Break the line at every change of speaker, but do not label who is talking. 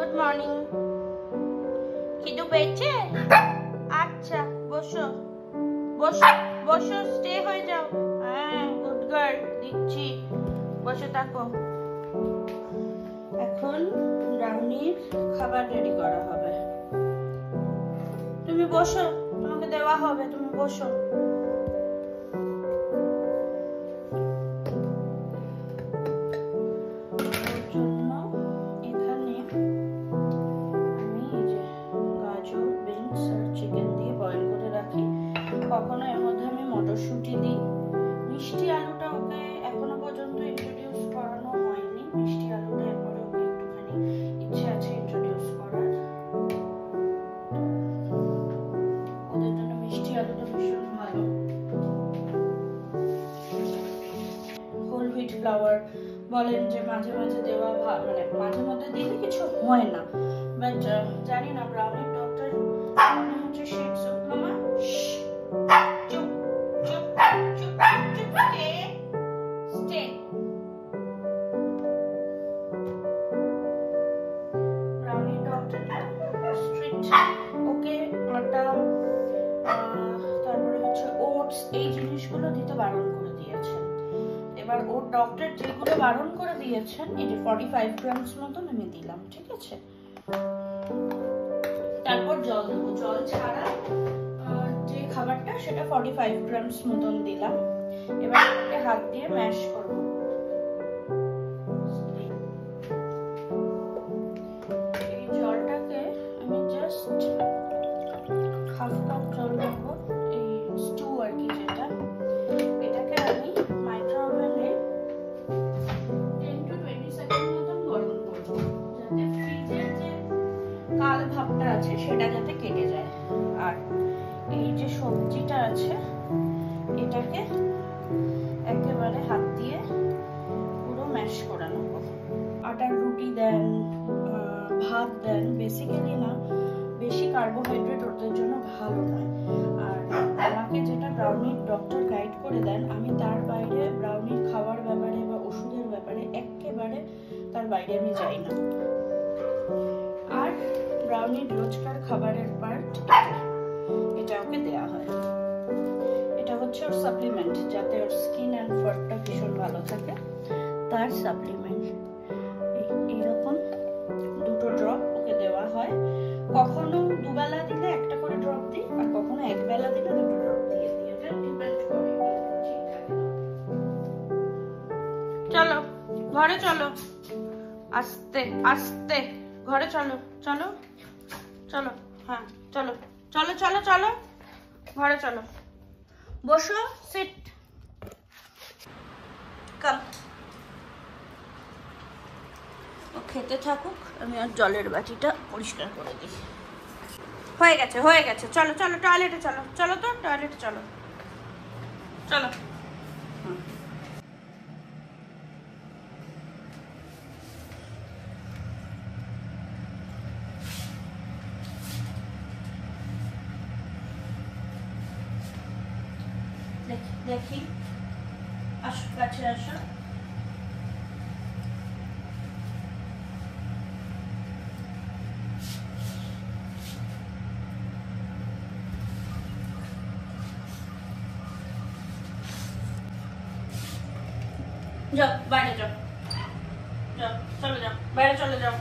Good morning. খিদে পেয়েছে? আচ্ছা বসো বসো বসো, স্টে হয়ে যাও। হ্যাঁ গুড গার্ল, দিচ্ছি, বসে থাকো। এখন ব্রাউনির খাবার রেডি করা হবে। তুমি বসো, তোমাকে দেওয়া হবে, তুমি বসো। কখনো এর মধ্যে আমি মটরশুঁটি দিই। মিষ্টি আলুটা ওকে এখনো পর্যন্ত ইন্ট্রোডিউস করানো হয়নি। মিষ্টি আলুটা এরপরে ওকে একটুখানি ইচ্ছে আছে ইন্ট্রোডিউস করার। ওদের জন্য মিষ্টি আলুটা ভীষণ ভালো। হোল হুইট ফ্লাওয়ার বলেন যে মাঝে মাঝে দেওয়া মানে মাঝে মধ্যে দিলে কিছু হয় না, বাট জানি না ব্রাউনির ডক্টর মনে হচ্ছে শিট সুপ। মামা চুপ চুপ চুপ চুপ, স্টে। ব্রাউনির ডক্টর স্ট্রিক্ট, ওকে আটা তারপরে হচ্ছে ওটস এই জিনিসগুলো দিতে বারণ করে দিয়েছেন। এবার ওর ডক্টর যেগুলো বারণ করে দিয়েছেন, এই যে 45 গ্রামস মতন আমি দিলাম, ঠিক আছে। তারপর জল দেবো, জল ছাড়া যে খাবারটা সেটা 45 গ্রামস মতন দিলাম। এবার এটাকে হাত দিয়ে ম্যাশ করবো। এই জলটাকে আমি জাস্ট হাফ কাপ জল দেবো, এই স্টু আর কি যেটা, এটাকে আমি মাইক্রোওভেনে 10 to 20 সেকেন্ড মতন গরম করবো, যাতে ফ্রিজের যে কাল ভাবটা আছে সেটা যাতে কেটে যায়। আর এই যে সবজিটা আছে এটাকে একেবারে হাত দিয়ে পুরো ম্যাশ করে নেবো। আটার রুটি দেন, ভাত দেন, বেসিক্যালি না বেশি কার্বোহাইড্রেট ওদের জন্য ভালো নয়। আর আমাকে যেটা ব্রাউনির ডক্টর গাইড করে দেন, আমি তার বাইরে ব্রাউনির খাওয়ার ব্যাপারে বা ওষুধের ব্যাপারে একেবারে তার বাইরে আমি যাই না। আর ব্রাউনির রোজকার খাবারের পার্ট এটা ওকে দেয়া হয়। এটা হচ্ছে ওর সাপ্লিমেন্ট, যাতে ওর স্কিন অ্যান্ড ফারটা ভীষণ ভালো থাকে, তার সাপ্লিমেন্ট। এইরকম দুটো ড্রপ ওকে দেওয়া হয়। কখনো দুবেলা দিলে একটা করে ড্রপ দিই, আর কখনো একবেলা দিলে দুটো ড্রপ দিয়ে দিই, এটা ডিপেন্ড করে। চলো ঘরে চলো, আস্তে আস্তে ঘরে চলো, চলো চলো, হ্যাঁ চলো চলো চলো চলো ঘরে চলো, বসো, সিট, কাম। ও খেতে থাকুক, আমি আর জলের বাটিটা পরিষ্কার করে দিই। হয়ে গেছে হয়ে গেছে, চলো চলো টয়লেটে চলো, চলো তো টয়লেটে চলো, চলো। দেখি আসো, কাছে আসো। যাও বাইরে যাও, যাও চলে যাও, বাইরে চলে যাও।